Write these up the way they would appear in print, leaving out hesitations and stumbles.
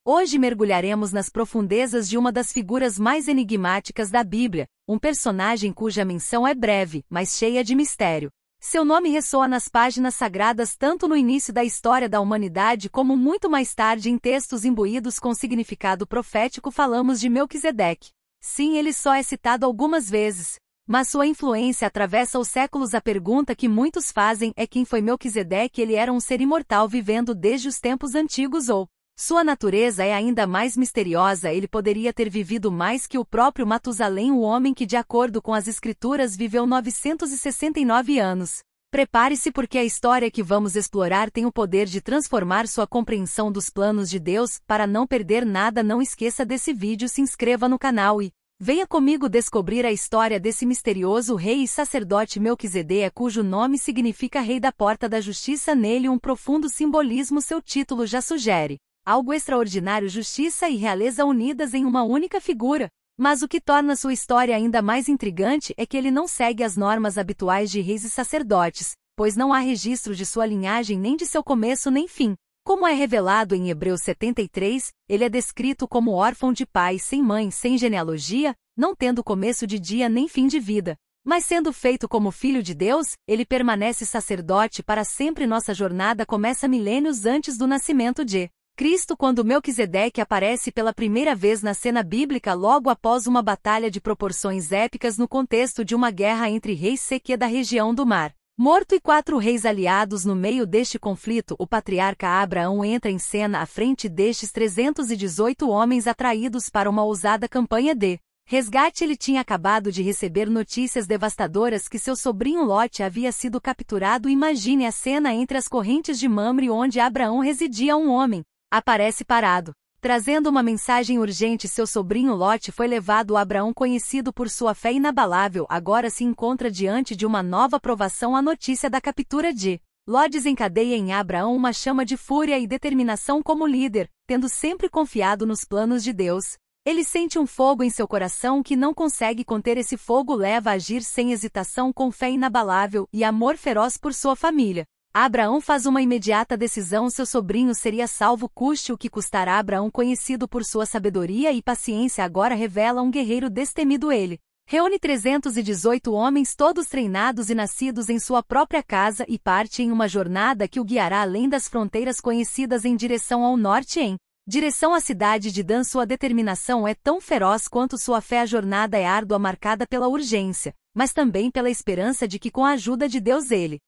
Hoje mergulharemos nas profundezas de uma das figuras mais enigmáticas da Bíblia, um personagem cuja menção é breve, mas cheia de mistério. Seu nome ressoa nas páginas sagradas tanto no início da história da humanidade como muito mais tarde em textos imbuídos com significado profético. Falamos de Melquisedeque. Sim, ele só é citado algumas vezes, mas sua influência atravessa os séculos. A pergunta que muitos fazem é: quem foi Melquisedeque? Ele era um ser imortal vivendo desde os tempos antigos ou sua natureza é ainda mais misteriosa? Ele poderia ter vivido mais que o próprio Matusalém, o homem que, de acordo com as escrituras, viveu 969 anos. Prepare-se, porque a história que vamos explorar tem o poder de transformar sua compreensão dos planos de Deus. Para não perder nada, não esqueça desse vídeo, se inscreva no canal e venha comigo descobrir a história desse misterioso rei e sacerdote Melquisedeque, cujo nome significa Rei da Porta da Justiça. Nele um profundo simbolismo. Seu título já sugere algo extraordinário: justiça e realeza unidas em uma única figura. Mas o que torna sua história ainda mais intrigante é que ele não segue as normas habituais de reis e sacerdotes, pois não há registro de sua linhagem, nem de seu começo nem fim. Como é revelado em Hebreus 73, ele é descrito como órfão de pai, sem mãe, sem genealogia, não tendo começo de dia nem fim de vida. Mas sendo feito como filho de Deus, ele permanece sacerdote para sempre. Nossa jornada começa milênios antes do nascimento de Cristo, quando Melquisedeque aparece pela primeira vez na cena bíblica logo após uma batalha de proporções épicas no contexto de uma guerra entre reis Seque da região do Mar Morto e 4 reis aliados. No meio deste conflito, o patriarca Abraão entra em cena à frente destes 318 homens atraídos para uma ousada campanha de resgate. Ele tinha acabado de receber notícias devastadoras que seu sobrinho Lote havia sido capturado. Imagine a cena entre as correntes de Mamre, onde Abraão residia. Um homem aparece parado, trazendo uma mensagem urgente: seu sobrinho Lote foi levado. Abraão, conhecido por sua fé inabalável, agora se encontra diante de uma nova provação. A notícia da captura de Ló desencadeia em Abraão uma chama de fúria e determinação. Como líder, tendo sempre confiado nos planos de Deus, ele sente um fogo em seu coração que não consegue conter. Esse fogo leva a agir sem hesitação, com fé inabalável e amor feroz por sua família. Abraão faz uma imediata decisão: seu sobrinho seria salvo, custe o que custar. Abraão, conhecido por sua sabedoria e paciência, agora revela um guerreiro destemido. Ele reúne 318 homens, todos treinados e nascidos em sua própria casa, e parte em uma jornada que o guiará além das fronteiras conhecidas, em direção ao norte, em direção à cidade de Dan. Sua determinação é tão feroz quanto sua fé. A jornada é árdua, marcada pela urgência, mas também pela esperança de que, com a ajuda de Deus, ele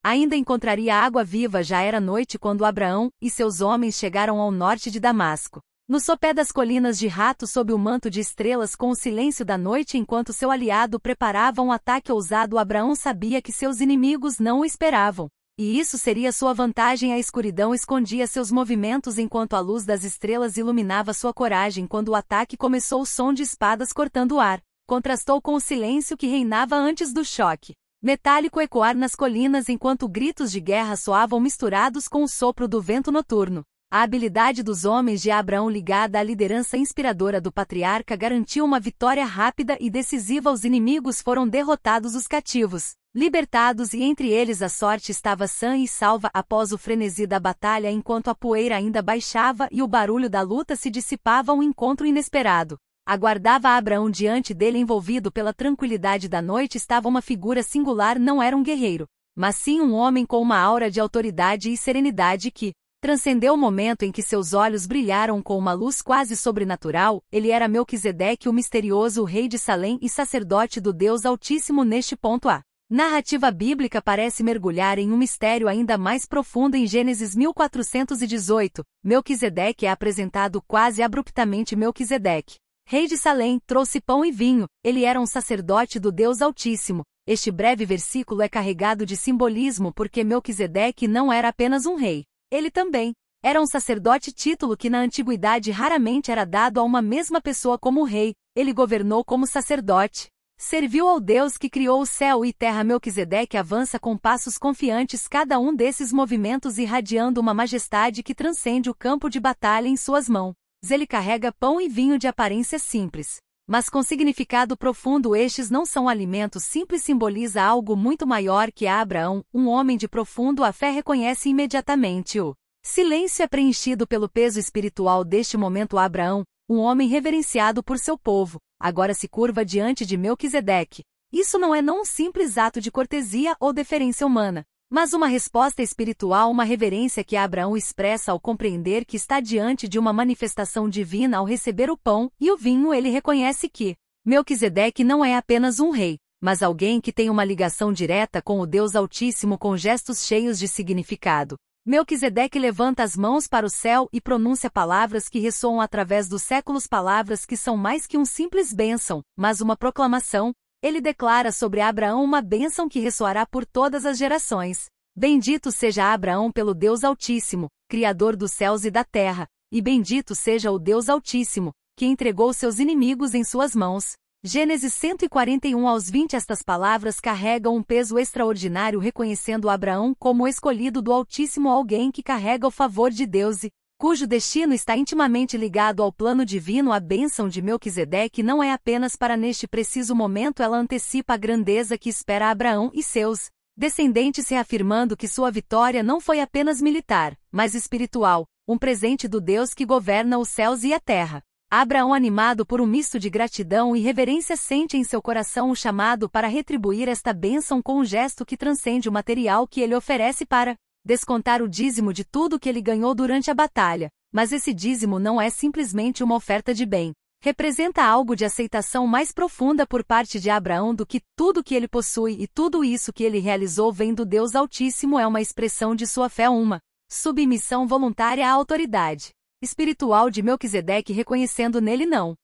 ainda encontraria água viva. Já era noite quando Abraão e seus homens chegaram ao norte de Damasco. No sopé das colinas de Rato, sob o manto de estrelas, com o silêncio da noite, enquanto seu aliado preparava um ataque ousado, Abraão sabia que seus inimigos não o esperavam. E isso seria sua vantagem. A escuridão escondia seus movimentos enquanto a luz das estrelas iluminava sua coragem. Quando o ataque começou, o som de espadas cortando o ar contrastou com o silêncio que reinava antes do choque metálico ecoar nas colinas, enquanto gritos de guerra soavam misturados com o sopro do vento noturno. A habilidade dos homens de Abraão, ligada à liderança inspiradora do patriarca, garantiu uma vitória rápida e decisiva. Os inimigos foram derrotados, os cativos libertados, e entre eles a sorte estava sã e salva. Após o frenesi da batalha, enquanto a poeira ainda baixava e o barulho da luta se dissipava, um encontro inesperado aguardava Abraão. Diante dele, envolvido pela tranquilidade da noite, estava uma figura singular. Não era um guerreiro, mas sim um homem com uma aura de autoridade e serenidade que transcendeu o momento em que seus olhos brilharam com uma luz quase sobrenatural. Ele era Melquisedeque, o misterioso rei de Salém e sacerdote do Deus Altíssimo. Neste ponto, a narrativa bíblica parece mergulhar em um mistério ainda mais profundo. Em Gênesis 1418, Melquisedeque é apresentado quase abruptamente. Melquisedeque, rei de Salém, trouxe pão e vinho. Ele era um sacerdote do Deus Altíssimo. Este breve versículo é carregado de simbolismo, porque Melquisedeque não era apenas um rei. Ele também era um sacerdote, título que na antiguidade raramente era dado a uma mesma pessoa como rei. Ele governou como sacerdote, serviu ao Deus que criou o céu e terra. Melquisedeque avança com passos confiantes, cada um desses movimentos irradiando uma majestade que transcende o campo de batalha. Em suas mãos, ele carrega pão e vinho de aparência simples, mas com significado profundo. Estes não são alimentos simples, simboliza algo muito maior que Abraão, um homem de profundo a fé, reconhece imediatamente o Silêncio é preenchido pelo peso espiritual deste momento. Abraão, um homem reverenciado por seu povo, agora se curva diante de Melquisedeque. Isso não é um simples ato de cortesia ou deferência humana, mas uma resposta espiritual, uma reverência que Abraão expressa ao compreender que está diante de uma manifestação divina. Ao receber o pão e o vinho, ele reconhece que Melquisedeque não é apenas um rei, mas alguém que tem uma ligação direta com o Deus Altíssimo. Com gestos cheios de significado, Melquisedeque levanta as mãos para o céu e pronuncia palavras que ressoam através dos séculos, palavras que são mais que um simples bênção, mas uma proclamação. Ele declara sobre Abraão uma bênção que ressoará por todas as gerações. Bendito seja Abraão pelo Deus Altíssimo, Criador dos céus e da terra, e bendito seja o Deus Altíssimo, que entregou seus inimigos em suas mãos. Gênesis 141 aos 20. Estas palavras carregam um peso extraordinário, reconhecendo Abraão como o escolhido do Altíssimo, alguém que carrega o favor de Deus e cujo destino está intimamente ligado ao plano divino. A bênção de Melquisedeque não é apenas para neste preciso momento, ela antecipa a grandeza que espera Abraão e seus descendentes, reafirmando que sua vitória não foi apenas militar, mas espiritual, um presente do Deus que governa os céus e a terra. Abraão, animado por um misto de gratidão e reverência, sente em seu coração o chamado para retribuir esta bênção com um gesto que transcende o material que ele oferece para descontar o dízimo de tudo que ele ganhou durante a batalha. Mas esse dízimo não é simplesmente uma oferta de bem. Representa algo de aceitação mais profunda por parte de Abraão do que tudo que ele possui, e tudo isso que ele realizou vem do Deus Altíssimo. É uma expressão de sua fé, uma submissão voluntária à autoridade espiritual de Melquisedeque, reconhecendo nele não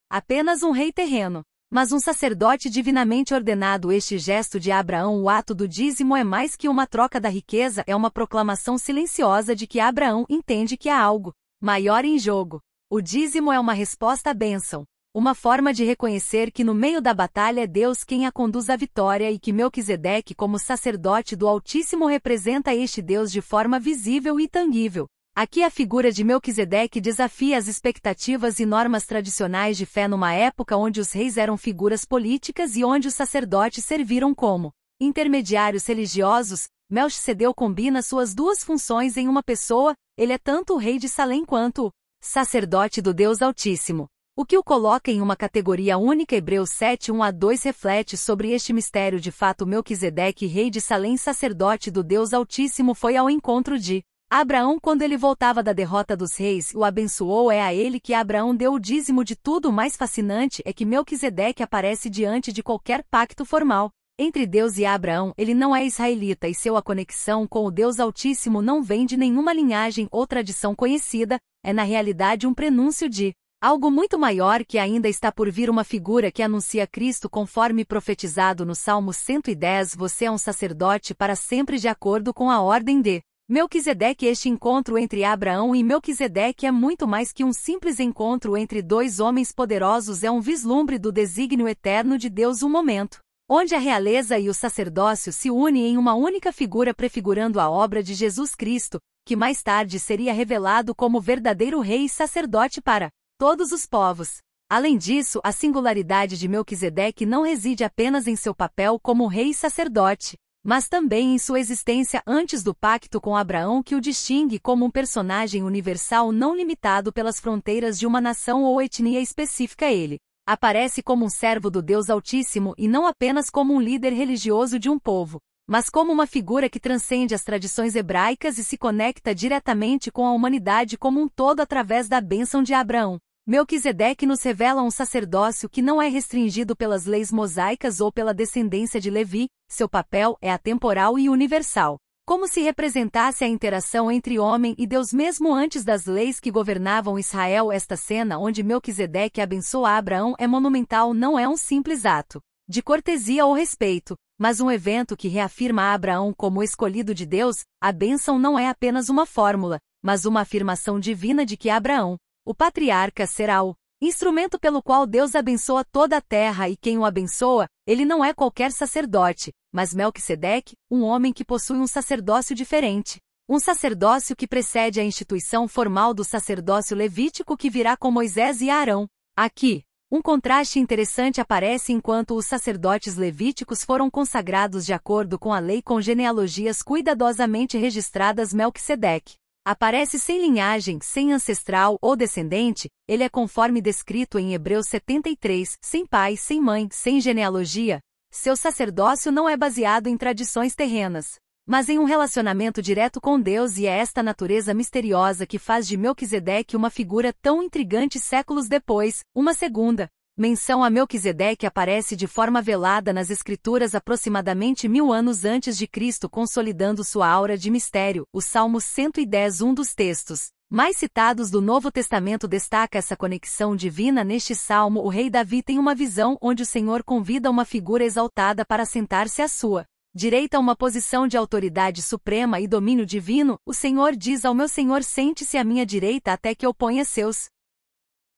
apenas um rei terreno, mas um sacerdote divinamente ordenado. Este gesto de Abraão, o ato do dízimo, é mais que uma troca da riqueza, é uma proclamação silenciosa de que Abraão entende que há algo maior em jogo. O dízimo é uma resposta à bênção, uma forma de reconhecer que no meio da batalha é Deus quem a conduz à vitória, e que Melquisedeque, como sacerdote do Altíssimo, representa este Deus de forma visível e tangível. Aqui a figura de Melquisedeque desafia as expectativas e normas tradicionais de fé numa época onde os reis eram figuras políticas e onde os sacerdotes serviram como intermediários religiosos. Melquisedeque combina suas duas funções em uma pessoa. Ele é tanto o rei de Salém quanto o sacerdote do Deus Altíssimo, o que o coloca em uma categoria única. Hebreus 7, 1-2 reflete sobre este mistério. De fato, Melquisedeque, rei de Salém, sacerdote do Deus Altíssimo, foi ao encontro de Abraão quando ele voltava da derrota dos reis, o abençoou. É a ele que Abraão deu o dízimo de tudo. O mais fascinante é que Melquisedeque aparece diante de qualquer pacto formal entre Deus e Abraão. Ele não é israelita e sua conexão com o Deus Altíssimo não vem de nenhuma linhagem ou tradição conhecida, é na realidade um prenúncio de algo muito maior que ainda está por vir, uma figura que anuncia Cristo conforme profetizado no Salmo 110. Você é um sacerdote para sempre de acordo com a ordem de Melquisedeque. Este encontro entre Abraão e Melquisedeque é muito mais que um simples encontro entre dois homens poderosos, é um vislumbre do desígnio eterno de Deus, um momento onde a realeza e o sacerdócio se unem em uma única figura, prefigurando a obra de Jesus Cristo, que mais tarde seria revelado como verdadeiro rei e sacerdote para todos os povos. Além disso, a singularidade de Melquisedeque não reside apenas em seu papel como rei e sacerdote, mas também em sua existência antes do pacto com Abraão, que o distingue como um personagem universal não limitado pelas fronteiras de uma nação ou etnia específica. Ele aparece como um servo do Deus Altíssimo e não apenas como um líder religioso de um povo, mas como uma figura que transcende as tradições hebraicas e se conecta diretamente com a humanidade como um todo através da bênção de Abraão. Melquisedeque nos revela um sacerdócio que não é restringido pelas leis mosaicas ou pela descendência de Levi. Seu papel é atemporal e universal, como se representasse a interação entre homem e Deus mesmo antes das leis que governavam Israel. Esta cena onde Melquisedeque abençoa Abraão é monumental. Não é um simples ato de cortesia ou respeito, mas um evento que reafirma Abraão como escolhido de Deus. A bênção não é apenas uma fórmula, mas uma afirmação divina de que Abraão, o patriarca, será o instrumento pelo qual Deus abençoa toda a terra, e quem o abençoa, ele não é qualquer sacerdote, mas Melquisedeque, um homem que possui um sacerdócio diferente. Um sacerdócio que precede a instituição formal do sacerdócio levítico que virá com Moisés e Arão. Aqui, um contraste interessante aparece. Enquanto os sacerdotes levíticos foram consagrados de acordo com a lei com genealogias cuidadosamente registradas, Melquisedeque Aparece sem linhagem, sem ancestral ou descendente, ele é conforme descrito em Hebreus 73, sem pai, sem mãe, sem genealogia. Seu sacerdócio não é baseado em tradições terrenas, mas em um relacionamento direto com Deus, e é esta natureza misteriosa que faz de Melquisedeque uma figura tão intrigante séculos depois. Uma segunda menção a Melquisedeque aparece de forma velada nas Escrituras aproximadamente 1000 anos antes de Cristo, consolidando sua aura de mistério. O Salmo 110, um dos textos mais citados do Novo Testamento, destaca essa conexão divina. Neste salmo, o rei Davi tem uma visão onde o Senhor convida uma figura exaltada para sentar-se à sua direita, uma posição de autoridade suprema e domínio divino. O Senhor diz ao meu Senhor: sente-se à minha direita até que eu ponha seus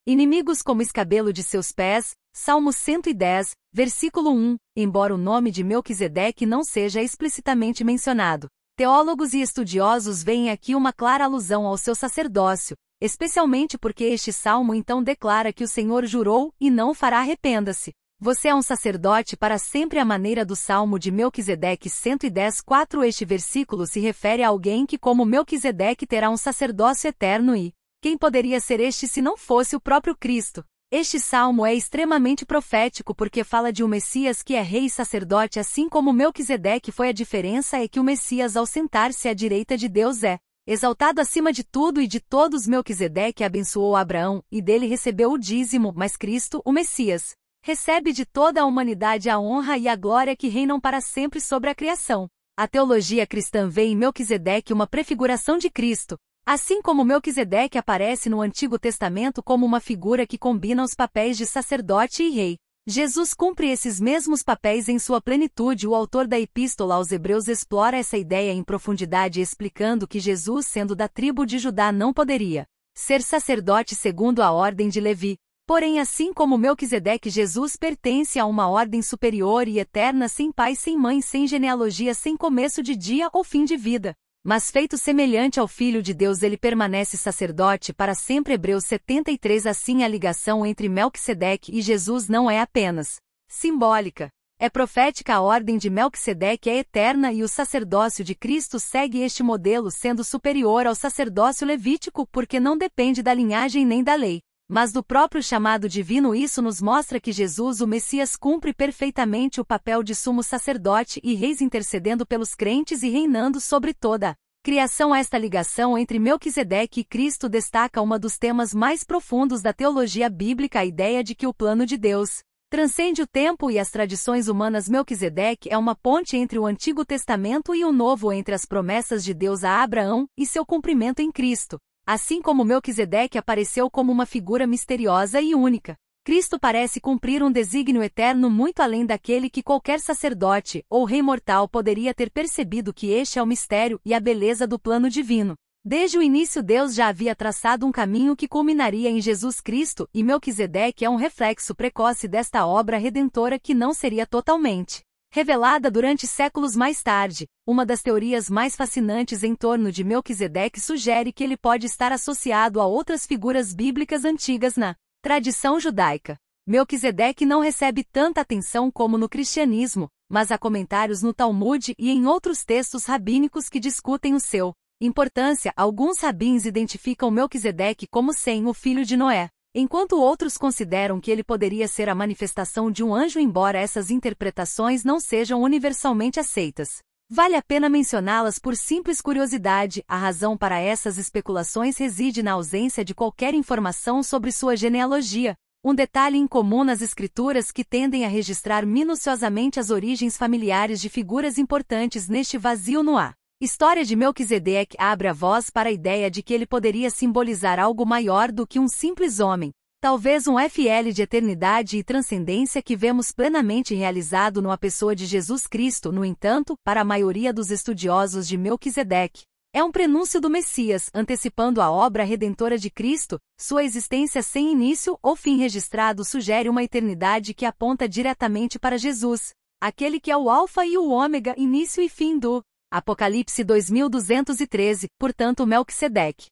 inimigos como escabelo de seus pés. Salmo 110, versículo 1. Embora o nome de Melquisedeque não seja explicitamente mencionado, teólogos e estudiosos veem aqui uma clara alusão ao seu sacerdócio, especialmente porque este salmo então declara que o Senhor jurou e não fará: arrependa-se. Você é um sacerdote para sempre, à maneira do Salmo de Melquisedeque 110:4. Este versículo se refere a alguém que, como Melquisedeque, terá um sacerdócio eterno, e quem poderia ser este se não fosse o próprio Cristo? Este salmo é extremamente profético porque fala de um Messias que é rei e sacerdote, assim como Melquisedeque foi. A diferença é que o Messias, ao sentar-se à direita de Deus, é exaltado acima de tudo e de todos. Melquisedeque abençoou Abraão e dele recebeu o dízimo, mas Cristo, o Messias, recebe de toda a humanidade a honra e a glória que reinam para sempre sobre a criação. A teologia cristã vê em Melquisedeque uma prefiguração de Cristo, assim como Melquisedeque aparece no Antigo Testamento como uma figura que combina os papéis de sacerdote e rei. Jesus cumpre esses mesmos papéis em sua plenitude. O autor da Epístola aos Hebreus explora essa ideia em profundidade, explicando que Jesus, sendo da tribo de Judá, não poderia ser sacerdote segundo a ordem de Levi. Porém, assim como Melquisedeque, Jesus pertence a uma ordem superior e eterna, sem pai, sem mãe, sem genealogia, sem começo de dia ou fim de vida. Mas feito semelhante ao Filho de Deus, ele permanece sacerdote para sempre. Hebreus 73. Assim, a ligação entre Melquisedeque e Jesus não é apenas simbólica, é profética. A ordem de Melquisedeque é eterna e o sacerdócio de Cristo segue este modelo, sendo superior ao sacerdócio levítico porque não depende da linhagem nem da lei, mas do próprio chamado divino. Isso nos mostra que Jesus, o Messias, cumpre perfeitamente o papel de sumo sacerdote e rei, intercedendo pelos crentes e reinando sobre toda a criação. Esta ligação entre Melquisedeque e Cristo destaca uma dos temas mais profundos da teologia bíblica, a ideia de que o plano de Deus transcende o tempo e as tradições humanas. Melquisedeque é uma ponte entre o Antigo Testamento e o Novo, entre as promessas de Deus a Abraão e seu cumprimento em Cristo. Assim como Melquisedeque apareceu como uma figura misteriosa e única, Cristo parece cumprir um desígnio eterno muito além daquele que qualquer sacerdote ou rei mortal poderia ter percebido. Que este é o mistério e a beleza do plano divino. Desde o início, Deus já havia traçado um caminho que culminaria em Jesus Cristo, e Melquisedeque é um reflexo precoce desta obra redentora que não seria totalmente revelada durante séculos mais tarde. Uma das teorias mais fascinantes em torno de Melquisedeque sugere que ele pode estar associado a outras figuras bíblicas antigas na tradição judaica. Melquisedeque não recebe tanta atenção como no cristianismo, mas há comentários no Talmud e em outros textos rabínicos que discutem o seu importância. Alguns rabins identificam Melquisedeque como Sem, o filho de Noé, enquanto outros consideram que ele poderia ser a manifestação de um anjo, embora essas interpretações não sejam universalmente aceitas. Vale a pena mencioná-las por simples curiosidade. A razão para essas especulações reside na ausência de qualquer informação sobre sua genealogia, um detalhe incomum nas Escrituras que tendem a registrar minuciosamente as origens familiares de figuras importantes. Neste vazio no A história de Melquisedeque abre a voz para a ideia de que ele poderia simbolizar algo maior do que um simples homem, talvez um FL de eternidade e transcendência que vemos plenamente realizado numa pessoa de Jesus Cristo. No entanto, para a maioria dos estudiosos de Melquisedeque, é um prenúncio do Messias, antecipando a obra redentora de Cristo. Sua existência sem início ou fim registrado sugere uma eternidade que aponta diretamente para Jesus, aquele que é o Alfa e o Ômega, início e fim do Apocalipse 2213. Portanto, Melquisedeque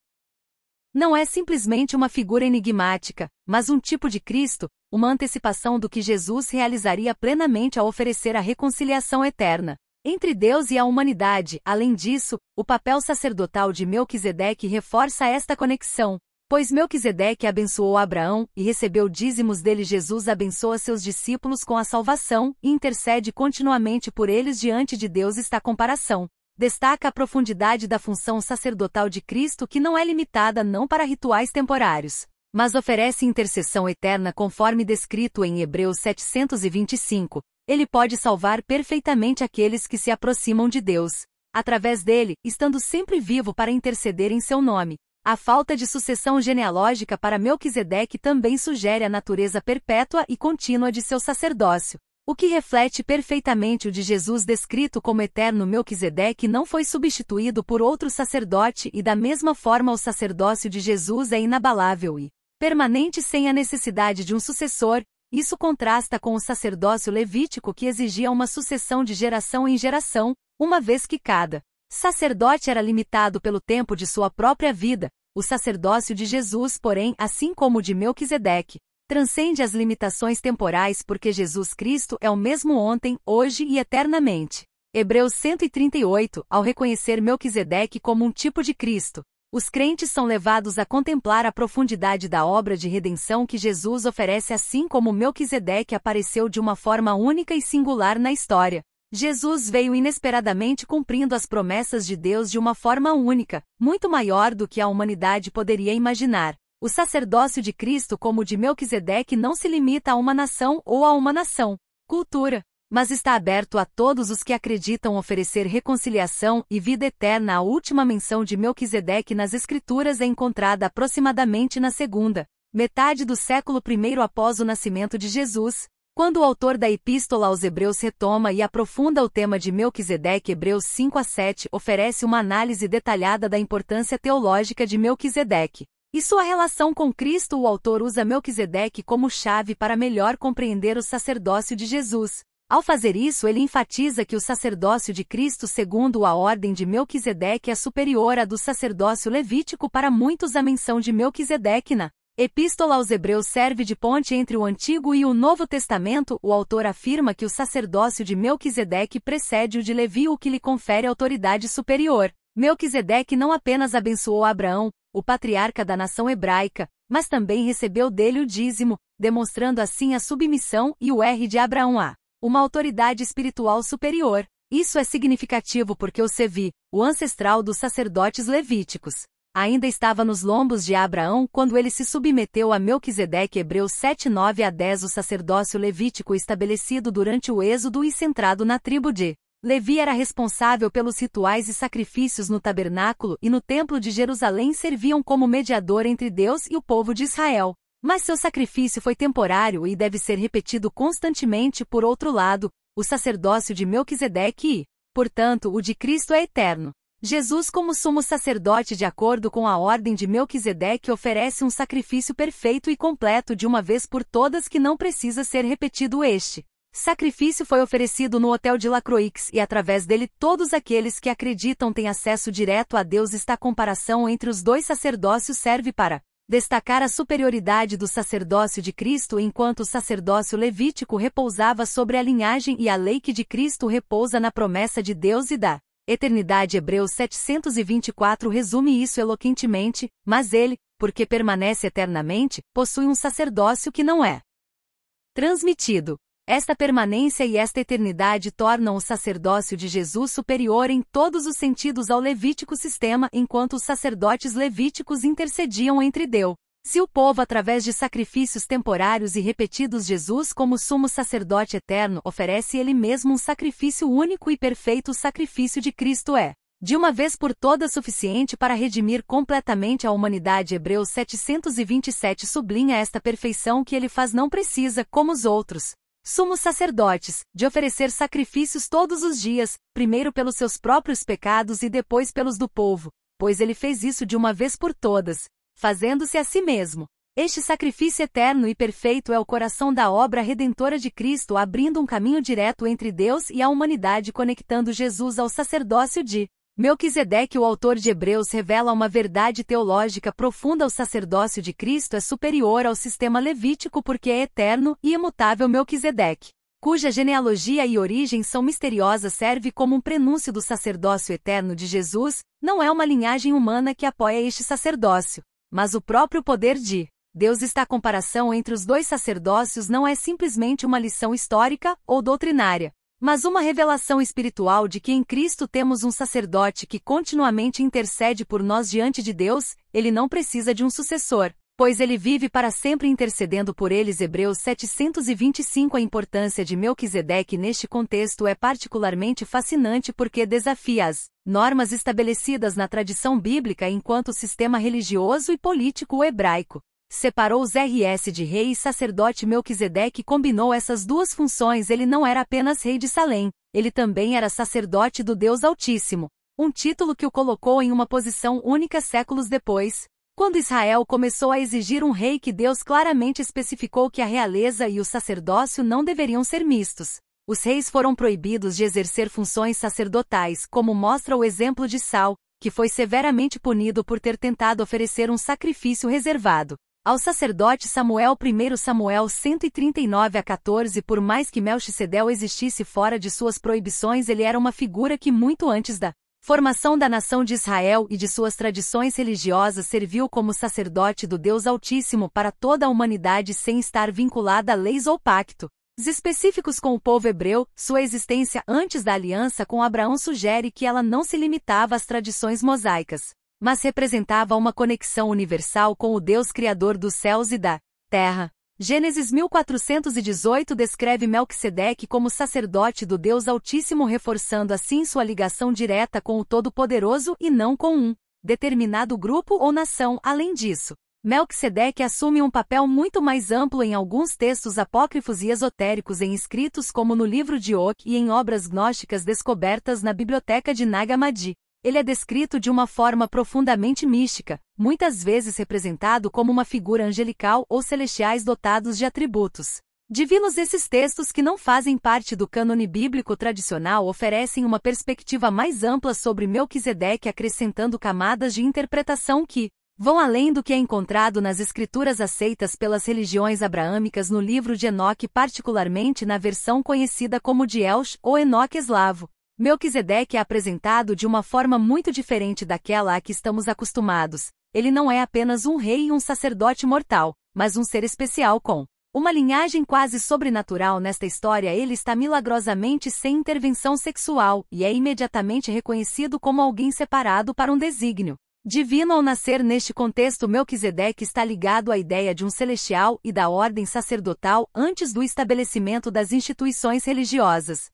não é simplesmente uma figura enigmática, mas um tipo de Cristo, uma antecipação do que Jesus realizaria plenamente ao oferecer a reconciliação eterna. entre Deus e a humanidade. Além disso, o papel sacerdotal de Melquisedeque reforça esta conexão, pois Melquisedeque abençoou Abraão e recebeu dízimos dele. Jesus abençoa seus discípulos com a salvação e intercede continuamente por eles diante de Deus. Esta comparação destaca a profundidade da função sacerdotal de Cristo, que não é limitada não para rituais temporários, mas oferece intercessão eterna conforme descrito em Hebreus 725. Ele pode salvar perfeitamente aqueles que se aproximam de Deus, através dele, estando sempre vivo para interceder em seu nome. A falta de sucessão genealógica para Melquisedeque também sugere a natureza perpétua e contínua de seu sacerdócio, o que reflete perfeitamente o de Jesus descrito como eterno. Melquisedeque não foi substituído por outro sacerdote e da mesma forma o sacerdócio de Jesus é inabalável e permanente sem a necessidade de um sucessor. Isso contrasta com o sacerdócio levítico, que exigia uma sucessão de geração em geração, uma vez que cada sacerdote era limitado pelo tempo de sua própria vida. O sacerdócio de Jesus, porém, assim como o de Melquisedeque, transcende as limitações temporais, porque Jesus Cristo é o mesmo ontem, hoje e eternamente. Hebreus 138, ao reconhecer Melquisedeque como um tipo de Cristo, os crentes são levados a contemplar a profundidade da obra de redenção que Jesus oferece. Assim como Melquisedeque apareceu de uma forma única e singular na história, Jesus veio inesperadamente cumprindo as promessas de Deus de uma forma única, muito maior do que a humanidade poderia imaginar. O sacerdócio de Cristo, como o de Melquisedeque, não se limita a uma nação ou a uma cultura, mas está aberto a todos os que acreditam. Oferecer reconciliação e vida eterna. A última menção de Melquisedeque nas Escrituras é encontrada aproximadamente na segunda metade do século I após o nascimento de Jesus, quando o autor da Epístola aos Hebreus retoma e aprofunda o tema de Melquisedeque. Hebreus 5-7 oferece uma análise detalhada da importância teológica de Melquisedeque e sua relação com Cristo. O autor usa Melquisedeque como chave para melhor compreender o sacerdócio de Jesus. Ao fazer isso, ele enfatiza que o sacerdócio de Cristo segundo a ordem de Melquisedeque é superior à do sacerdócio levítico. Para muitos, a menção de Melquisedeque na Epístola aos Hebreus serve de ponte entre o Antigo e o Novo Testamento. O autor afirma que o sacerdócio de Melquisedeque precede o de Levi, o que lhe confere autoridade superior. Melquisedeque não apenas abençoou Abraão, o patriarca da nação hebraica, mas também recebeu dele o dízimo, demonstrando assim a submissão e o R de Abraão a uma autoridade espiritual superior. Isso é significativo porque o Sevi, o ancestral dos sacerdotes levíticos, ainda estava nos lombos de Abraão quando ele se submeteu a Melquisedeque. Hebreus 7:9-10. O sacerdócio levítico estabelecido durante o Êxodo e centrado na tribo de Levi era responsável pelos rituais e sacrifícios no tabernáculo e no templo de Jerusalém. Serviam como mediador entre Deus e o povo de Israel. Mas seu sacrifício foi temporário e deve ser repetido constantemente. Por outro lado, o sacerdócio de Melquisedeque e, portanto, o de Cristo é eterno. Jesus, como sumo sacerdote de acordo com a ordem de Melquisedeque, oferece um sacrifício perfeito e completo de uma vez por todas que não precisa ser repetido. Este sacrifício foi oferecido no Hotel de La Croix e através dele todos aqueles que acreditam têm acesso direto a Deus. Esta comparação entre os dois sacerdócios serve para destacar a superioridade do sacerdócio de Cristo. Enquanto o sacerdócio levítico repousava sobre a linhagem e a lei, que de Cristo repousa na promessa de Deus e da eternidade. Hebreus 724 resume isso eloquentemente, mas ele, porque permanece eternamente, possui um sacerdócio que não é transmitido. Esta permanência e esta eternidade tornam o sacerdócio de Jesus superior em todos os sentidos ao levítico sistema. Enquanto os sacerdotes levíticos intercediam entre Deus e o povo através de sacrifícios temporários e repetidos, Jesus, como sumo sacerdote eterno, oferece ele mesmo um sacrifício único e perfeito. O sacrifício de Cristo é, de uma vez por todas, suficiente para redimir completamente a humanidade. Hebreus 727 sublinha esta perfeição que ele faz. Não precisa, como os outros sumos sacerdotes, de oferecer sacrifícios todos os dias, primeiro pelos seus próprios pecados e depois pelos do povo, pois ele fez isso de uma vez por todas, fazendo-se a si mesmo. Este sacrifício eterno e perfeito é o coração da obra redentora de Cristo, abrindo um caminho direto entre Deus e a humanidade, conectando Jesus ao sacerdócio de Melquisedeque. O autor de Hebreus revela uma verdade teológica profunda: o sacerdócio de Cristo é superior ao sistema levítico porque é eterno e imutável. Melquisedeque cuja genealogia e origem são misteriosas, serve como um prenúncio do sacerdócio eterno de Jesus. Não é uma linhagem humana que apoia este sacerdócio, mas o próprio poder de Deus. A comparação entre os dois sacerdócios não é simplesmente uma lição histórica ou doutrinária, mas uma revelação espiritual de que em Cristo temos um sacerdote que continuamente intercede por nós diante de Deus. Ele não precisa de um sucessor, pois ele vive para sempre intercedendo por eles. Hebreus 7:25. A importância de Melquisedeque neste contexto é particularmente fascinante porque desafia as normas estabelecidas na tradição bíblica enquanto sistema religioso e político hebraico. Separou os rs de rei e sacerdote. Melquisedeque combinou essas duas funções. Ele não era apenas rei de Salém, ele também era sacerdote do Deus Altíssimo, um título que o colocou em uma posição única séculos depois. Quando Israel começou a exigir um rei, que Deus claramente especificou que a realeza e o sacerdócio não deveriam ser mistos. Os reis foram proibidos de exercer funções sacerdotais, como mostra o exemplo de Saul, que foi severamente punido por ter tentado oferecer um sacrifício reservado ao sacerdote Samuel. 1 Samuel 139:14. Por mais que Melquisedeque existisse fora de suas proibições, ele era uma figura que muito antes da formação da nação de Israel e de suas tradições religiosas serviu como sacerdote do Deus Altíssimo para toda a humanidade sem estar vinculada a leis ou pactos específicos com o povo hebreu. Sua existência antes da aliança com Abraão sugere que ela não se limitava às tradições mosaicas, mas representava uma conexão universal com o Deus Criador dos céus e da terra. Gênesis 1418 descreve Melquisedeque como sacerdote do Deus Altíssimo, reforçando assim sua ligação direta com o Todo-Poderoso e não com um determinado grupo ou nação. Além disso, Melquisedeque assume um papel muito mais amplo em alguns textos apócrifos e esotéricos em escritos como no livro de Enoque e em obras gnósticas descobertas na biblioteca de Nag Hammadi. Ele é descrito de uma forma profundamente mística, muitas vezes representado como uma figura angelical ou celestiais dotados de atributos divinos. Esses textos, que não fazem parte do cânone bíblico tradicional, oferecem uma perspectiva mais ampla sobre Melquisedeque, acrescentando camadas de interpretação que vão além do que é encontrado nas escrituras aceitas pelas religiões abraâmicas. No livro de Enoque, particularmente na versão conhecida como de Elsh ou Enoque eslavo, Melquisedeque é apresentado de uma forma muito diferente daquela a que estamos acostumados. Ele não é apenas um rei e um sacerdote mortal, mas um ser especial com uma linhagem quase sobrenatural. Nesta história, ele está milagrosamente sem intervenção sexual e é imediatamente reconhecido como alguém separado para um desígnio divino. Ao nascer neste contexto, Melquisedeque está ligado à ideia de um celestial e da ordem sacerdotal antes do estabelecimento das instituições religiosas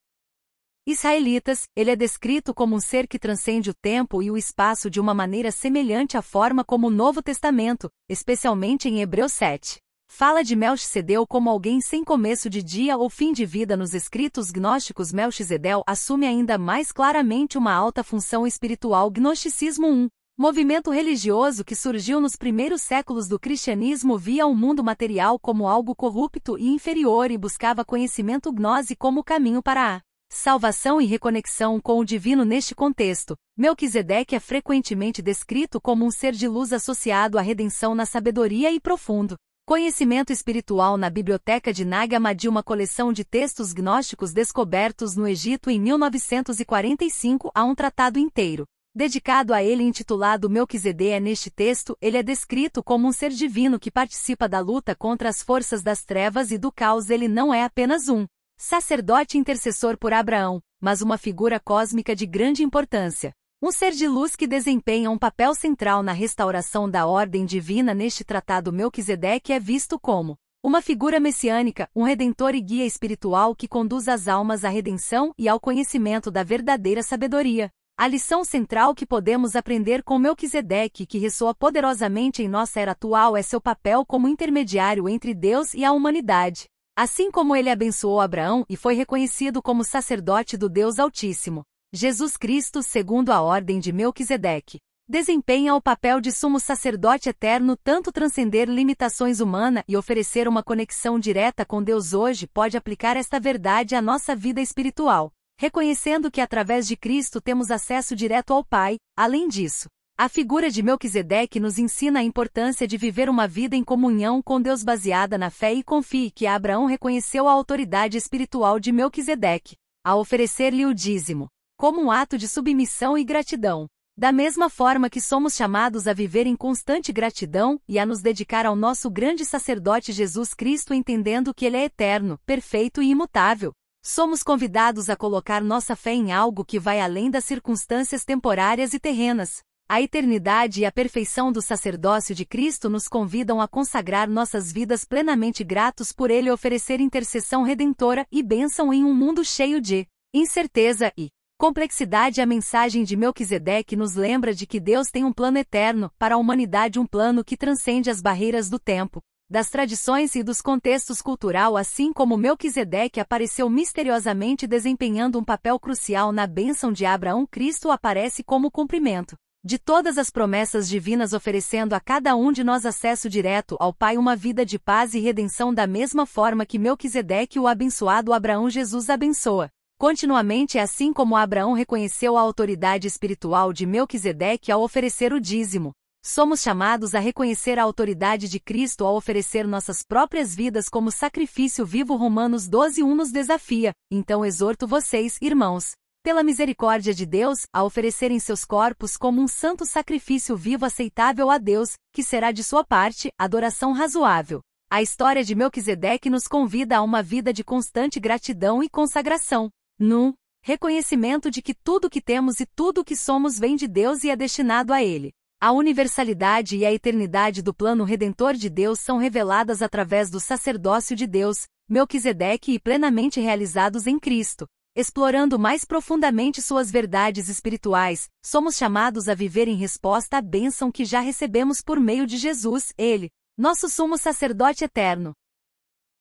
israelitas. Ele é descrito como um ser que transcende o tempo e o espaço de uma maneira semelhante à forma como o Novo Testamento, especialmente em Hebreus 7, fala de Melquisedeque como alguém sem começo de dia ou fim de vida. Nos escritos gnósticos, Melquisedeque assume ainda mais claramente uma alta função espiritual. Gnosticismo, um movimento religioso que surgiu nos primeiros séculos do cristianismo, via o mundo material como algo corrupto e inferior e buscava conhecimento gnose como caminho para a salvação e reconexão com o divino. Neste contexto, Melquisedeque é frequentemente descrito como um ser de luz associado à redenção na sabedoria e profundo conhecimento espiritual. Na biblioteca de Nag Hammadi, uma coleção de textos gnósticos descobertos no Egito em 1945, há um tratado inteiro dedicado a ele intitulado Melquisedeque. Neste texto, ele é descrito como um ser divino que participa da luta contra as forças das trevas e do caos. Ele não é apenas um sacerdote intercessor por Abraão, mas uma figura cósmica de grande importância. Um ser de luz que desempenha um papel central na restauração da ordem divina. Neste tratado, Melquisedeque é visto como uma figura messiânica, um redentor e guia espiritual que conduz as almas à redenção e ao conhecimento da verdadeira sabedoria. A lição central que podemos aprender com Melquisedeque, que ressoa poderosamente em nossa era atual, é seu papel como intermediário entre Deus e a humanidade. Assim como ele abençoou Abraão e foi reconhecido como sacerdote do Deus Altíssimo, Jesus Cristo, segundo a ordem de Melquisedeque, desempenha o papel de sumo sacerdote eterno. Tanto transcender limitações humanas e oferecer uma conexão direta com Deus hoje pode aplicar esta verdade à nossa vida espiritual, reconhecendo que através de Cristo temos acesso direto ao Pai. Além disso, A figura de Melquisedeque nos ensina a importância de viver uma vida em comunhão com Deus baseada na fé e confie que Abraão reconheceu a autoridade espiritual de Melquisedeque, ao oferecer-lhe o dízimo, como um ato de submissão e gratidão. Da mesma forma que somos chamados a viver em constante gratidão e a nos dedicar ao nosso grande sacerdote Jesus Cristo entendendo que Ele é eterno, perfeito e imutável, somos convidados a colocar nossa fé em algo que vai além das circunstâncias temporárias e terrenas. A eternidade e a perfeição do sacerdócio de Cristo nos convidam a consagrar nossas vidas plenamente gratos por Ele oferecer intercessão redentora e bênção em um mundo cheio de incerteza e complexidade. A mensagem de Melquisedeque nos lembra de que Deus tem um plano eterno para a humanidade, um plano que transcende as barreiras do tempo, das tradições e dos contextos cultural, assim como Melquisedeque apareceu misteriosamente desempenhando um papel crucial na bênção de Abraão. Cristo aparece como cumprimento de todas as promessas divinas, oferecendo a cada um de nós acesso direto ao Pai, uma vida de paz e redenção. Da mesma forma que Melquisedeque o abençoado Abraão, Jesus abençoa continuamente, assim como Abraão reconheceu a autoridade espiritual de Melquisedeque ao oferecer o dízimo. Somos chamados a reconhecer a autoridade de Cristo ao oferecer nossas próprias vidas como sacrifício vivo. Romanos 12:1 nos desafia. Então exorto vocês, irmãos, pela misericórdia de Deus, a oferecerem seus corpos como um santo sacrifício vivo aceitável a Deus, que será de sua parte, adoração razoável. A história de Melquisedeque nos convida a uma vida de constante gratidão e consagração. No reconhecimento de que tudo o que temos e tudo o que somos vem de Deus e é destinado a Ele. A universalidade e a eternidade do plano redentor de Deus são reveladas através do sacerdócio de Deus, Melquisedeque, e plenamente realizados em Cristo. Explorando mais profundamente suas verdades espirituais, somos chamados a viver em resposta à bênção que já recebemos por meio de Jesus. Ele, nosso sumo sacerdote eterno,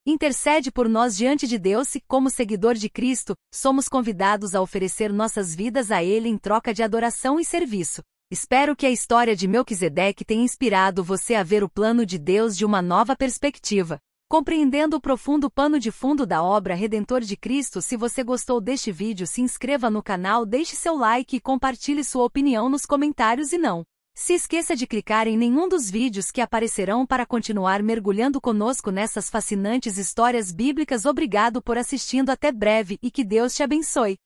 intercede por nós diante de Deus e, como seguidor de Cristo, somos convidados a oferecer nossas vidas a Ele em troca de adoração e serviço. Espero que a história de Melquisedeque tenha inspirado você a ver o plano de Deus de uma nova perspectiva, compreendendo o profundo pano de fundo da obra redentor de Cristo. Se você gostou deste vídeo, se inscreva no canal, deixe seu like e compartilhe sua opinião nos comentários e não se esqueça de clicar em nenhum dos vídeos que aparecerão para continuar mergulhando conosco nessas fascinantes histórias bíblicas. Obrigado por assistindo, até breve e que Deus te abençoe.